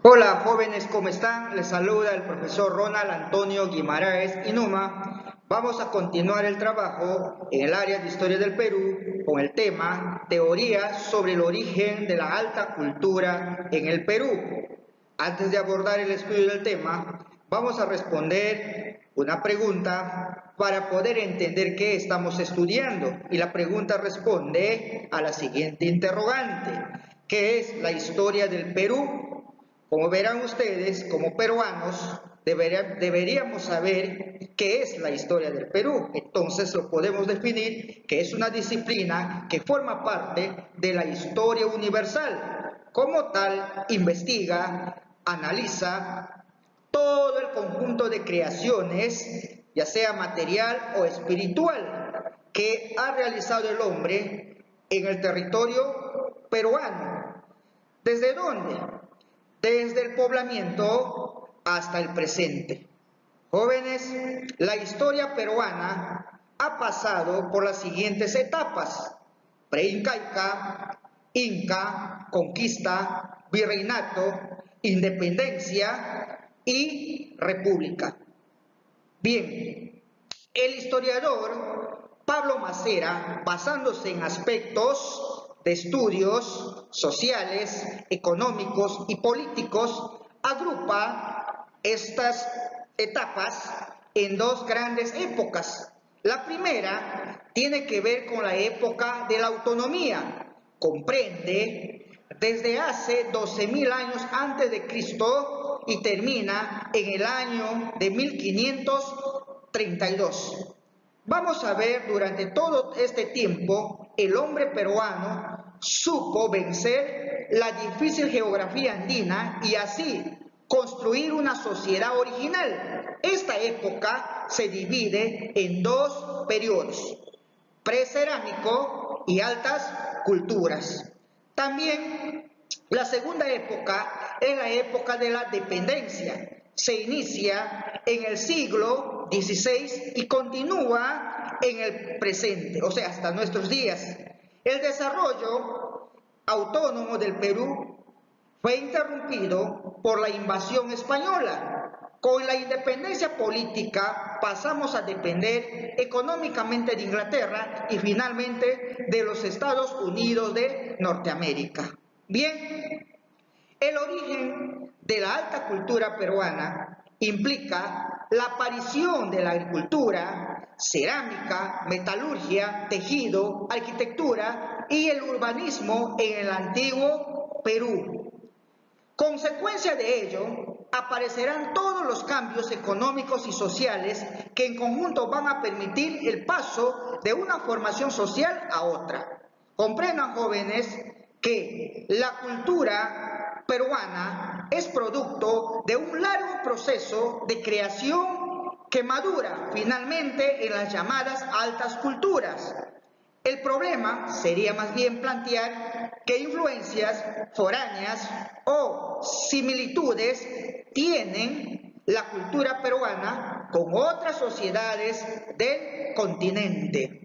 Hola jóvenes, ¿cómo están? Les saluda el profesor Ronald Antonio Guimaraes Inuma. Vamos a continuar el trabajo en el área de Historia del Perú con el tema Teorías sobre el origen de la alta cultura en el Perú. Antes de abordar el estudio del tema, vamos a responder una pregunta para poder entender qué estamos estudiando. Y la pregunta responde a la siguiente interrogante: ¿qué es la historia del Perú? Como verán ustedes, como peruanos, deberíamos saber qué es la historia del Perú. Entonces lo podemos definir que es una disciplina que forma parte de la historia universal. Como tal, investiga, analiza todo el conjunto de creaciones, ya sea material o espiritual, que ha realizado el hombre en el territorio peruano. ¿Desde dónde? Desde el poblamiento hasta el presente. Jóvenes, la historia peruana ha pasado por las siguientes etapas: preincaica, inca, conquista, virreinato, independencia y república. Bien, el historiador Pablo Macera, basándose en aspectos de estudios sociales, económicos y políticos, agrupa estas etapas en dos grandes épocas. La primera tiene que ver con la época de la autonomía. Comprende desde hace 12.000 años antes de Cristo y termina en el año de 1532. Vamos a ver, durante todo este tiempo, el hombre peruano supo vencer la difícil geografía andina y así construir una sociedad original. Esta época se divide en dos periodos: precerámico y altas culturas. También la segunda época es la época de la dependencia. Se inicia en el siglo XVI y continúa en el presente, o sea, hasta nuestros días. El desarrollo autónomo del Perú fue interrumpido por la invasión española. Con la independencia política pasamos a depender económicamente de Inglaterra y finalmente de los Estados Unidos de Norteamérica. Bien, el origen de la alta cultura peruana implica la aparición de la agricultura, cerámica, metalurgia, tejido, arquitectura y el urbanismo en el antiguo Perú. Consecuencia de ello, aparecerán todos los cambios económicos y sociales que en conjunto van a permitir el paso de una formación social a otra. Comprendan, jóvenes, que la cultura peruana es producto de un largo proceso de creación que madura finalmente en las llamadas altas culturas. El problema sería más bien plantear qué influencias foráneas o similitudes tienen la cultura peruana con otras sociedades del continente.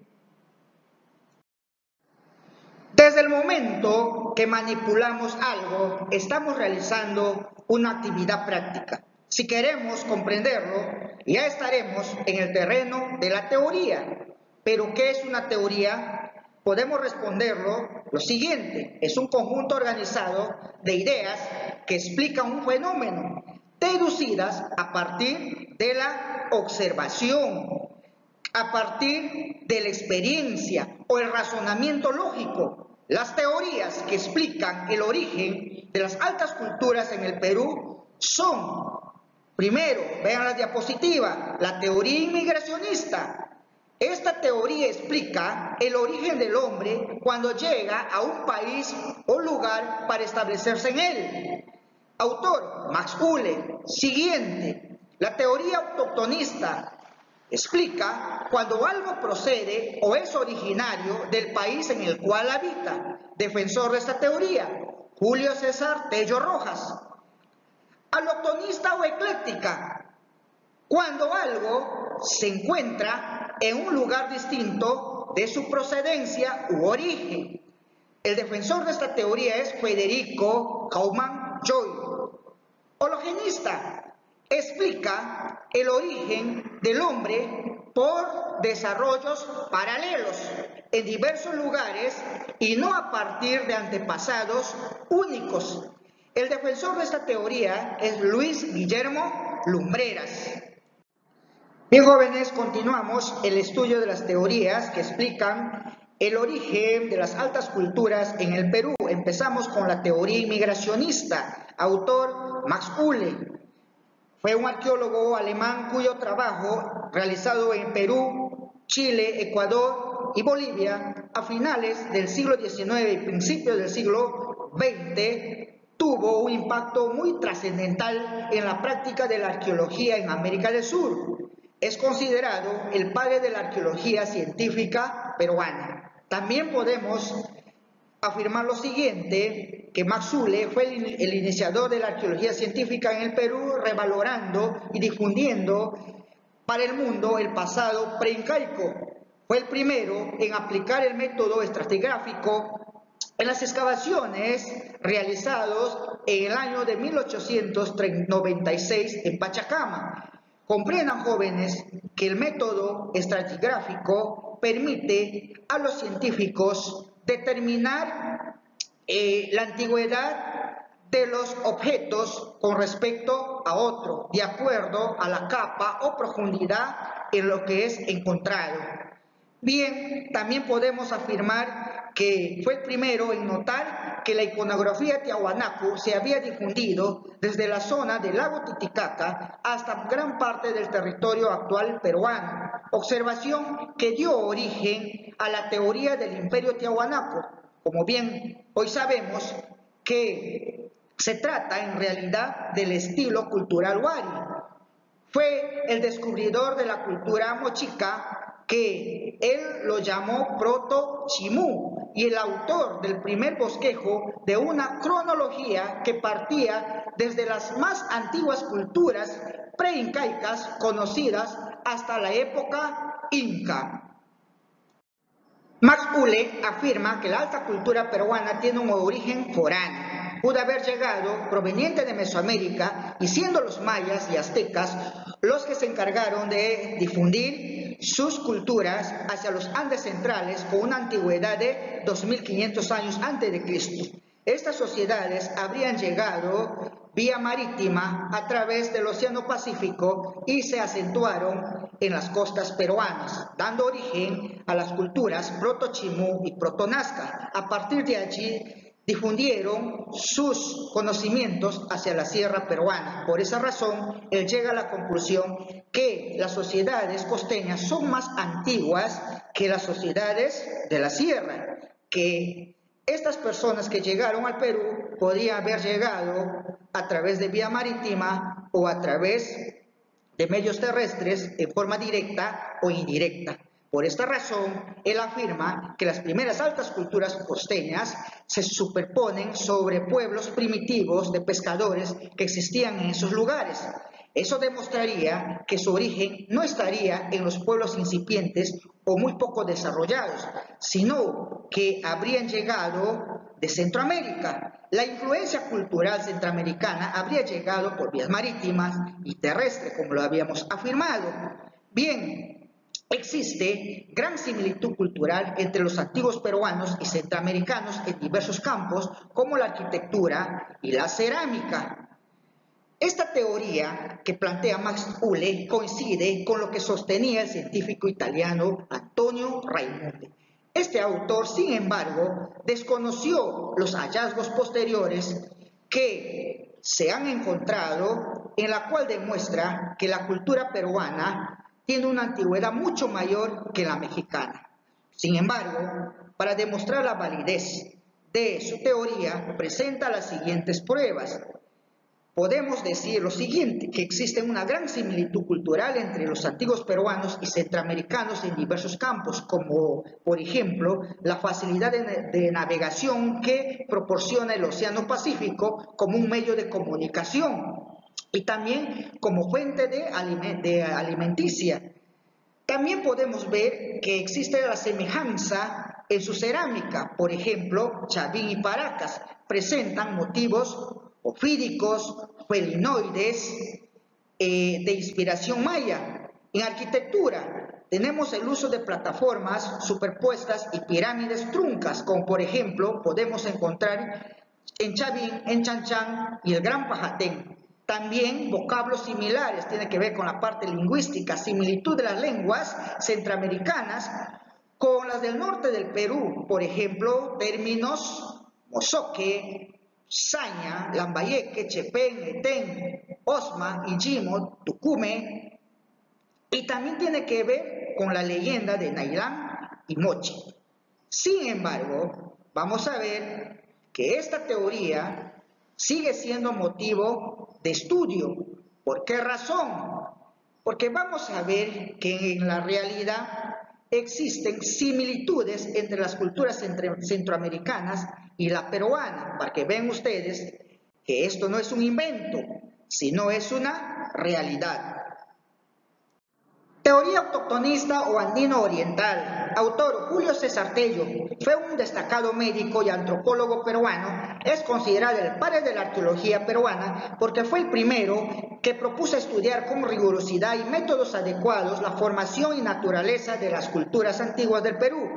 Desde el momento que manipulamos algo, estamos realizando una actividad práctica. Si queremos comprenderlo, ya estaremos en el terreno de la teoría. ¿Pero qué es una teoría? Podemos responderlo lo siguiente: es un conjunto organizado de ideas que explican un fenómeno, deducidas a partir de la observación, a partir de la experiencia o el razonamiento lógico. Las teorías que explican el origen de las altas culturas en el Perú son, primero, vean la diapositiva, la teoría inmigracionista. Esta teoría explica el origen del hombre cuando llega a un país o lugar para establecerse en él. Autor, Max Uhle. Siguiente, la teoría autoctonista. Explica cuando algo procede o es originario del país en el cual habita. Defensor de esta teoría, Julio César Tello Rojas. Aloctonista o ecléctica, cuando algo se encuentra en un lugar distinto de su procedencia u origen. El defensor de esta teoría es Federico Kaumann Joy. Hologenista explica el origen del hombre por desarrollos paralelos en diversos lugares y no a partir de antepasados únicos. El defensor de esta teoría es Luis Guillermo Lumbreras. Bien, jóvenes, continuamos el estudio de las teorías que explican el origen de las altas culturas en el Perú. Empezamos con la teoría inmigracionista, autor Max Uhle. Fue un arqueólogo alemán cuyo trabajo, realizado en Perú, Chile, Ecuador y Bolivia, a finales del siglo XIX y principios del siglo XX, tuvo un impacto muy trascendental en la práctica de la arqueología en América del Sur. Es considerado el padre de la arqueología científica peruana. También podemos afirmar lo siguiente, que Max Uhle fue el iniciador de la arqueología científica en el Perú, revalorando y difundiendo para el mundo el pasado preincaico. Fue el primero en aplicar el método estratigráfico en las excavaciones realizadas en el año de 1896 en Pachacama. Comprendan, jóvenes, que el método estratigráfico permite a los científicos determinar la antigüedad de los objetos con respecto a otro, de acuerdo a la capa o profundidad en lo que es encontrado. Bien, también podemos afirmar que fue el primero en notar que la iconografía tiahuanaco se había difundido desde la zona del lago Titicaca hasta gran parte del territorio actual peruano, observación que dio origen a la teoría del imperio tiahuanaco. Como bien hoy sabemos que se trata en realidad del estilo cultural huari. Fue el descubridor de la cultura mochica, que él lo llamó proto-chimú, y el autor del primer bosquejo de una cronología que partía desde las más antiguas culturas preincaicas conocidas hasta la época inca. Max Uhle afirma que la alta cultura peruana tiene un origen foráneo. Pudo haber llegado proveniente de Mesoamérica y siendo los mayas y aztecas los que se encargaron de difundir sus culturas hacia los Andes centrales con una antigüedad de 2500 años antes de Cristo. Estas sociedades habrían llegado vía marítima a través del Océano Pacífico y se acentuaron en las costas peruanas, dando origen a las culturas proto-chimú y proto-nazca. A partir de allí difundieron sus conocimientos hacia la sierra peruana. Por esa razón, él llega a la conclusión que las sociedades costeñas son más antiguas que las sociedades de la sierra, que estas personas que llegaron al Perú podían haber llegado a través de vía marítima o a través de medios terrestres en forma directa o indirecta. Por esta razón, él afirma que las primeras altas culturas costeñas se superponen sobre pueblos primitivos de pescadores que existían en esos lugares. Eso demostraría que su origen no estaría en los pueblos incipientes o muy poco desarrollados, sino que habrían llegado de Centroamérica. La influencia cultural centroamericana habría llegado por vías marítimas y terrestres, como lo habíamos afirmado. Bien, existe gran similitud cultural entre los antiguos peruanos y centroamericanos en diversos campos, como la arquitectura y la cerámica. Esta teoría que plantea Max Uhle coincide con lo que sostenía el científico italiano Antonio Raimondi. Este autor, sin embargo, desconoció los hallazgos posteriores que se han encontrado, en la cual demuestra que la cultura peruana tiene una antigüedad mucho mayor que la mexicana. Sin embargo, para demostrar la validez de su teoría, presenta las siguientes pruebas. Podemos decir lo siguiente, que existe una gran similitud cultural entre los antiguos peruanos y centroamericanos en diversos campos, como por ejemplo la facilidad de navegación que proporciona el Océano Pacífico como un medio de comunicación y también como fuente de alimenticia. También podemos ver que existe la semejanza en su cerámica, por ejemplo, Chavín y Paracas presentan motivos ofídicos, felinoides de inspiración maya. En arquitectura tenemos el uso de plataformas superpuestas y pirámides truncas, como por ejemplo podemos encontrar en Chavín, en Chanchán y el Gran Pajatén. También vocablos similares, tiene que ver con la parte lingüística, similitud de las lenguas centroamericanas con las del norte del Perú, por ejemplo, términos mozoque, saña, lambayeque, chepén, etén, osma, ijimo, tucume, y también tiene que ver con la leyenda de Nailán y Moche. Sin embargo, vamos a ver que esta teoría sigue siendo motivo de estudio. ¿Por qué razón? Porque vamos a ver que en la realidad existen similitudes entre las culturas centroamericanas y la peruana, para que vean ustedes que esto no es un invento, sino es una realidad. Teoría autoctonista o andino oriental. Autor Julio César Tello fue un destacado médico y antropólogo peruano. Es considerado el padre de la arqueología peruana porque fue el primero que propuso estudiar con rigurosidad y métodos adecuados la formación y naturaleza de las culturas antiguas del Perú,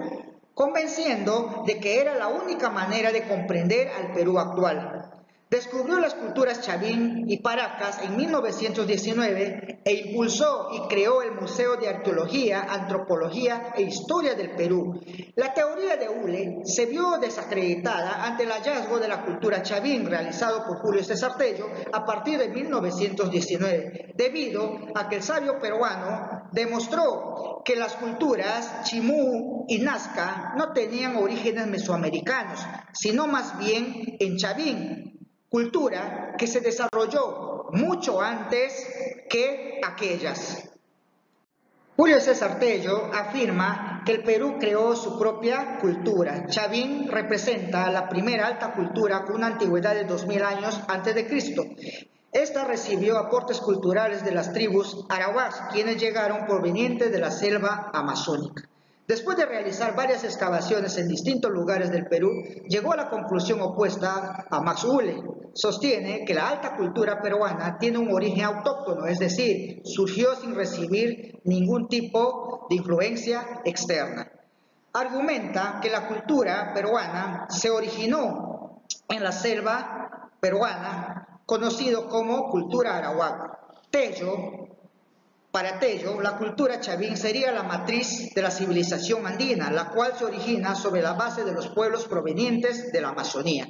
convenciendo de que era la única manera de comprender al Perú actual. Descubrió las culturas Chavín y Paracas en 1919 e impulsó y creó el Museo de Arqueología, Antropología e Historia del Perú. La teoría de Hule se vio desacreditada ante el hallazgo de la cultura Chavín realizado por Julio César Tello a partir de 1919, debido a que el sabio peruano demostró que las culturas Chimú y Nazca no tenían orígenes mesoamericanos, sino más bien en Chavín, cultura que se desarrolló mucho antes que aquellas. Julio César Tello afirma que el Perú creó su propia cultura. Chavín representa la primera alta cultura con una antigüedad de 2000 años antes de Cristo. Esta recibió aportes culturales de las tribus arahuas, quienes llegaron provenientes de la selva amazónica. Después de realizar varias excavaciones en distintos lugares del Perú, llegó a la conclusión opuesta a Max Hule. Sostiene que la alta cultura peruana tiene un origen autóctono, es decir, surgió sin recibir ningún tipo de influencia externa. Argumenta que la cultura peruana se originó en la selva peruana, conocido como cultura arawak. Para Tello, la cultura Chavín sería la matriz de la civilización andina, la cual se origina sobre la base de los pueblos provenientes de la Amazonía.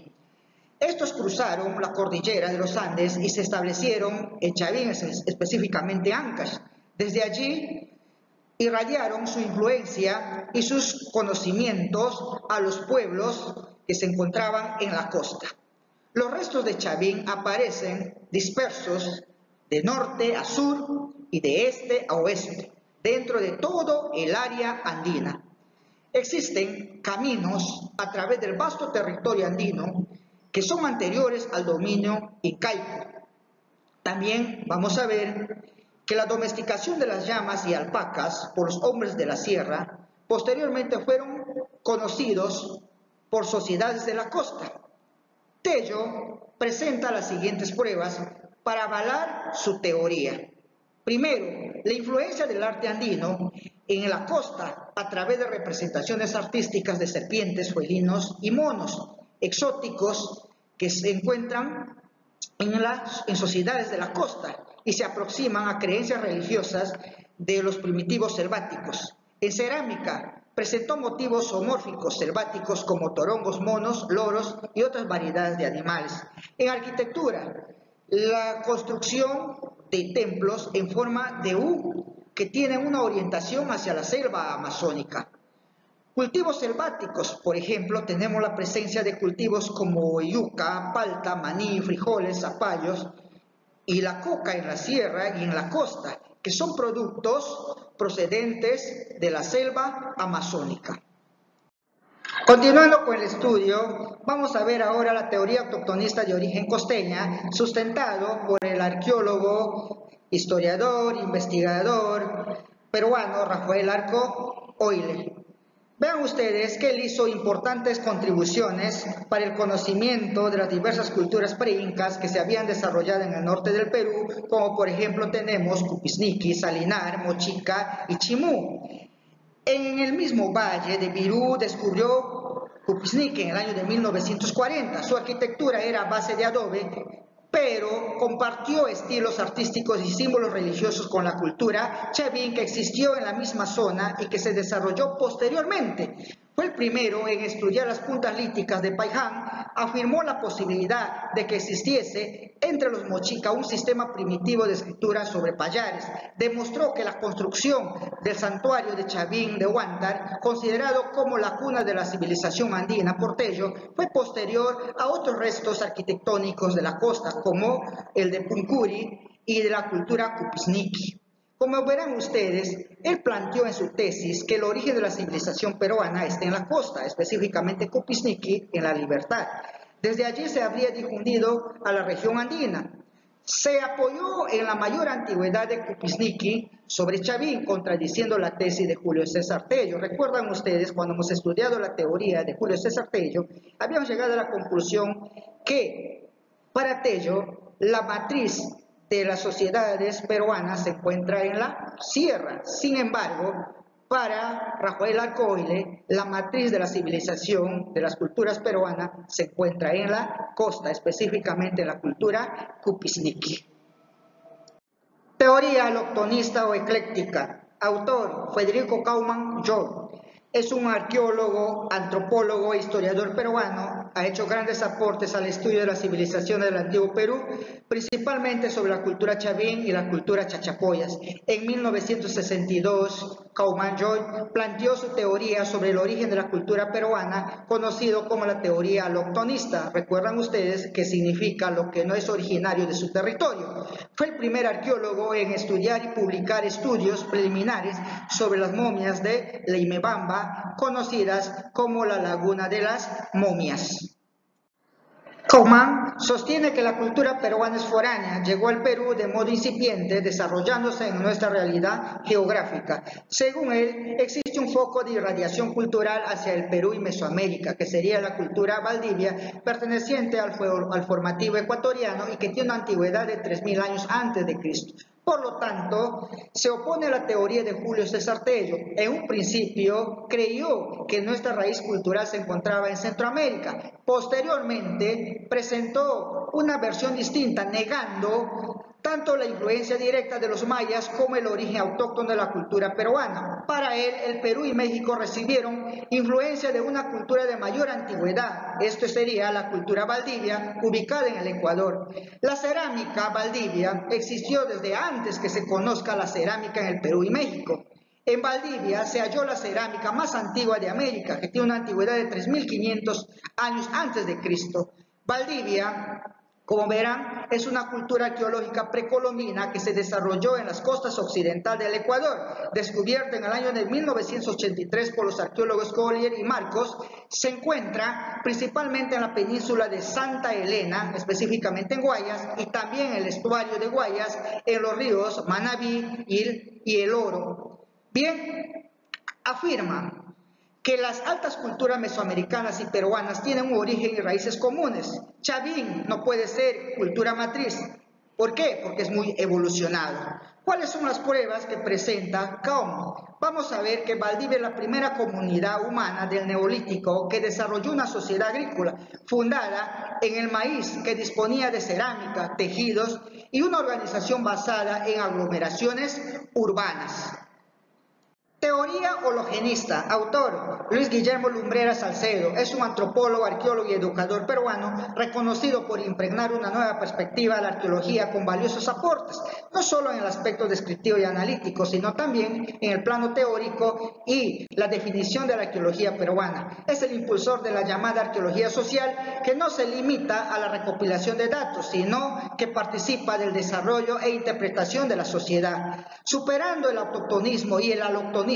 Estos cruzaron la cordillera de los Andes y se establecieron en Chavín, específicamente Ancash. Desde allí irradiaron su influencia y sus conocimientos a los pueblos que se encontraban en la costa. Los restos de Chavín aparecen dispersos de norte a sur y de este a oeste, dentro de todo el área andina. Existen caminos a través del vasto territorio andino que son anteriores al dominio incaico. También vamos a ver que la domesticación de las llamas y alpacas por los hombres de la sierra posteriormente fueron conocidos por sociedades de la costa. Tello presenta las siguientes pruebas para avalar su teoría. Primero, la influencia del arte andino en la costa a través de representaciones artísticas de serpientes, felinos y monos exóticos que se encuentran en sociedades de la costa y se aproximan a creencias religiosas de los primitivos selváticos. En cerámica, presentó motivos zoomórficos selváticos como torongos, monos, loros y otras variedades de animales. En arquitectura, la construcción de templos en forma de U que tienen una orientación hacia la selva amazónica. Cultivos selváticos, por ejemplo, tenemos la presencia de cultivos como yuca, palta, maní, frijoles, zapallos y la coca en la sierra y en la costa, que son productos procedentes de la selva amazónica. Continuando con el estudio, vamos a ver ahora la teoría autoctonista de origen costeña, sustentado por el arqueólogo, historiador, investigador peruano Rafael Arco Oile. Vean ustedes que él hizo importantes contribuciones para el conocimiento de las diversas culturas pre-incas que se habían desarrollado en el norte del Perú, como por ejemplo tenemos Cupisniqui, Salinar, Mochica y Chimú. En el mismo valle de Virú descubrió Cupisniqui en el año de 1940. Su arquitectura era a base de adobe, pero compartió estilos artísticos y símbolos religiosos con la cultura chavín que existió en la misma zona y que se desarrolló posteriormente. Fue el primero en estudiar las puntas líticas de Paiján, afirmó la posibilidad de que existiese entre los mochica un sistema primitivo de escritura sobre payares, demostró que la construcción del santuario de Chavín de Huántar, considerado como la cuna de la civilización andina porteño, fue posterior a otros restos arquitectónicos de la costa, como el de Puncuri y de la cultura Cupisniqui. Como verán ustedes, él planteó en su tesis que el origen de la civilización peruana está en la costa, específicamente Cupisniqui, en la Libertad. Desde allí se habría difundido a la región andina. Se apoyó en la mayor antigüedad de Cupisniqui sobre Chavín, contradiciendo la tesis de Julio César Tello. Recuerdan ustedes, cuando hemos estudiado la teoría de Julio César Tello, habíamos llegado a la conclusión que para Tello la matriz de las sociedades peruanas se encuentra en la sierra. Sin embargo, para Rafael Arcoile, la matriz de la civilización de las culturas peruanas se encuentra en la costa, específicamente en la cultura Cupisniqui. Teoría aloctonista o ecléctica. Autor: Federico Kaumann York. Es un arqueólogo, antropólogo e historiador peruano. Ha hecho grandes aportes al estudio de la civilización del antiguo Perú, principalmente sobre la cultura chavín y la cultura chachapoyas. En 1962, Kaumann York planteó su teoría sobre el origen de la cultura peruana, conocido como la teoría aloctonista. Recuerdan ustedes que significa lo que no es originario de su territorio. Fue el primer arqueólogo en estudiar y publicar estudios preliminares sobre las momias de Leimebamba, conocidas como la Laguna de las Momias. Kaumann sostiene que la cultura peruana es foránea, llegó al Perú de modo incipiente, desarrollándose en nuestra realidad geográfica. Según él, existe un foco de irradiación cultural hacia el Perú y Mesoamérica, que sería la cultura Valdivia, perteneciente al formativo ecuatoriano y que tiene una antigüedad de 3000 años antes de Cristo. Por lo tanto, se opone a la teoría de Julio César Tello. En un principio creyó que nuestra raíz cultural se encontraba en Centroamérica. Posteriormente presentó una versión distinta, negando tanto la influencia directa de los mayas como el origen autóctono de la cultura peruana. Para él, el Perú y México recibieron influencia de una cultura de mayor antigüedad. Esto sería la cultura Valdivia, ubicada en el Ecuador. La cerámica Valdivia existió desde antes que se conozca la cerámica en el Perú y México. En Valdivia se halló la cerámica más antigua de América, que tiene una antigüedad de 3500 años antes de Cristo. Valdivia, como verán, es una cultura arqueológica precolombina que se desarrolló en las costas occidentales del Ecuador, descubierta en el año de 1983 por los arqueólogos Collier y Marcos. Se encuentra principalmente en la península de Santa Elena, específicamente en Guayas, y también en el estuario de Guayas, en los ríos Manabí y el Oro. Bien, afirma que las altas culturas mesoamericanas y peruanas tienen un origen y raíces comunes. Chavín no puede ser cultura matriz. ¿Por qué? Porque es muy evolucionado. ¿Cuáles son las pruebas que presenta Kaumann? Vamos a ver que Valdivia es la primera comunidad humana del Neolítico que desarrolló una sociedad agrícola fundada en el maíz, que disponía de cerámica, tejidos y una organización basada en aglomeraciones urbanas. Teoría hologenista. Autor: Luis Guillermo Lumbrera Salcedo. Es un antropólogo, arqueólogo y educador peruano reconocido por impregnar una nueva perspectiva a la arqueología con valiosos aportes, no solo en el aspecto descriptivo y analítico, sino también en el plano teórico y la definición de la arqueología peruana. Es el impulsor de la llamada arqueología social, que no se limita a la recopilación de datos, sino que participa del desarrollo e interpretación de la sociedad. Superando el autoctonismo y el aloctonismo,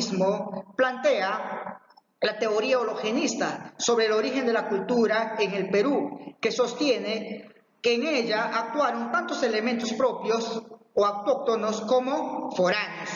plantea la teoría hologenista sobre el origen de la cultura en el Perú, que sostiene que en ella actuaron tantos elementos propios o autóctonos como foráneos.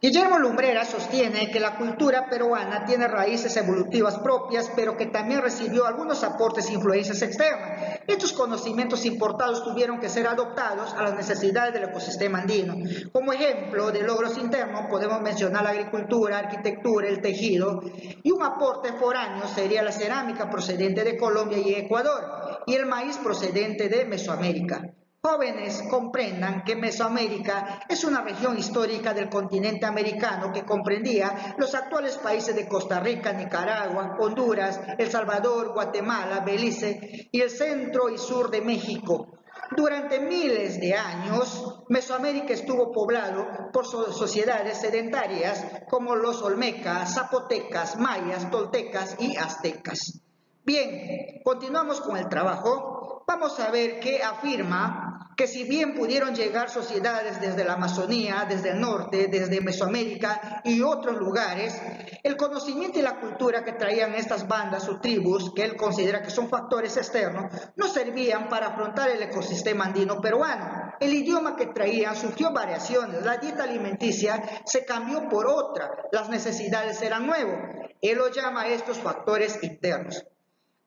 Guillermo Lumbrera sostiene que la cultura peruana tiene raíces evolutivas propias, pero que también recibió algunos aportes e influencias externas. Estos conocimientos importados tuvieron que ser adoptados a las necesidades del ecosistema andino. Como ejemplo de logros internos podemos mencionar la agricultura, arquitectura, el tejido, y un aporte foráneo sería la cerámica procedente de Colombia y Ecuador, y el maíz procedente de Mesoamérica. Jóvenes comprendan que Mesoamérica es una región histórica del continente americano que comprendía los actuales países de Costa Rica, Nicaragua, Honduras, El Salvador, Guatemala, Belice y el centro y sur de México. Durante miles de años, Mesoamérica estuvo poblado por sociedades sedentarias como los olmecas, zapotecas, mayas, toltecas y aztecas. Bien, continuamos con el trabajo. Vamos a ver qué afirma que si bien pudieron llegar sociedades desde la Amazonía, desde el norte, desde Mesoamérica y otros lugares, el conocimiento y la cultura que traían estas bandas o tribus, que él considera que son factores externos, no servían para afrontar el ecosistema andino peruano. El idioma que traían sufrió variaciones, la dieta alimenticia se cambió por otra, las necesidades eran nuevas. Él lo llama a estos factores internos.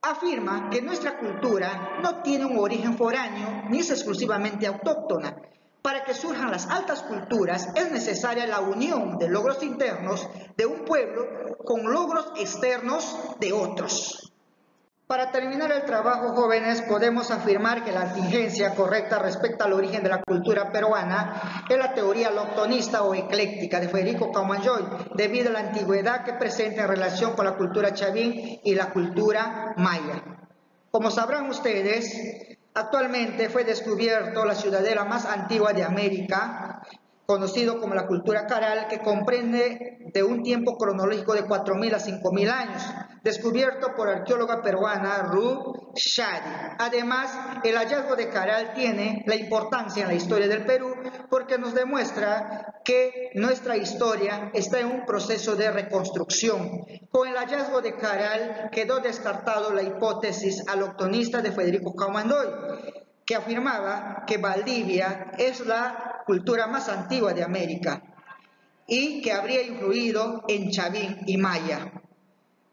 Afirma que nuestra cultura no tiene un origen foráneo ni es exclusivamente autóctona. Para que surjan las altas culturas es necesaria la unión de logros internos de un pueblo con logros externos de otros. Para terminar el trabajo, jóvenes, podemos afirmar que la tingencia correcta respecto al origen de la cultura peruana es la teoría loctonista o ecléctica de Federico Camanjoy, debido a la antigüedad que presenta en relación con la cultura chavín y la cultura maya. Como sabrán ustedes, actualmente fue descubierto la ciudadela más antigua de América, conocido como la cultura caral, que comprende de un tiempo cronológico de 4.000 a 5.000 años, descubierto por arqueóloga peruana Ruth Shadi. Además, el hallazgo de Caral tiene la importancia en la historia del Perú porque nos demuestra que nuestra historia está en un proceso de reconstrucción. Con el hallazgo de Caral quedó descartado la hipótesis aloctonista de Federico Camanjoy, que afirmaba que Valdivia es la cultura más antigua de América y que habría influido en chavín y maya.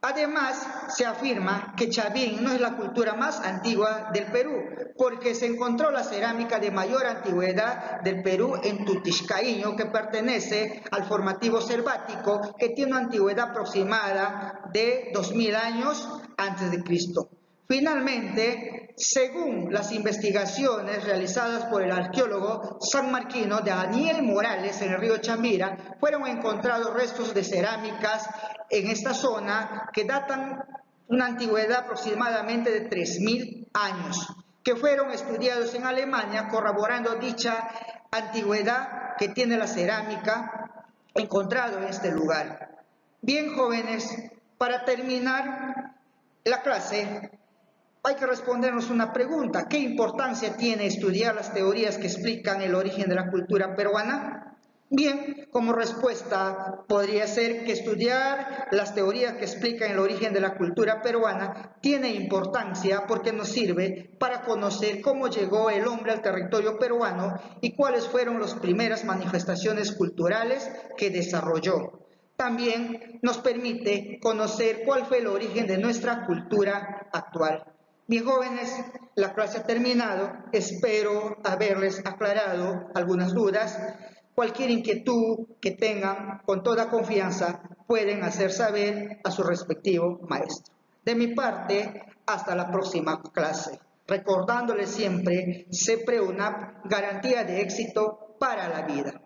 Además, se afirma que chavín no es la cultura más antigua del Perú, porque se encontró la cerámica de mayor antigüedad del Perú en Tutiscaíño, que pertenece al formativo selvático, que tiene una antigüedad aproximada de 2.000 años antes de Cristo. Finalmente, según las investigaciones realizadas por el arqueólogo sanmarquino Daniel Morales en el río Chambira, fueron encontrados restos de cerámicas en esta zona que datan una antigüedad aproximadamente de 3.000 años, que fueron estudiados en Alemania, corroborando dicha antigüedad que tiene la cerámica encontrado en este lugar. Bien, jóvenes, para terminar la clase, hay que respondernos una pregunta. ¿Qué importancia tiene estudiar las teorías que explican el origen de la cultura peruana? Bien, como respuesta podría ser que estudiar las teorías que explican el origen de la cultura peruana tiene importancia porque nos sirve para conocer cómo llegó el hombre al territorio peruano y cuáles fueron las primeras manifestaciones culturales que desarrolló. También nos permite conocer cuál fue el origen de nuestra cultura actual. Bien, jóvenes, la clase ha terminado. Espero haberles aclarado algunas dudas. Cualquier inquietud que tengan, con toda confianza, pueden hacer saber a su respectivo maestro. De mi parte, hasta la próxima clase. Recordándoles siempre, CEPREUNAP, garantía de éxito para la vida.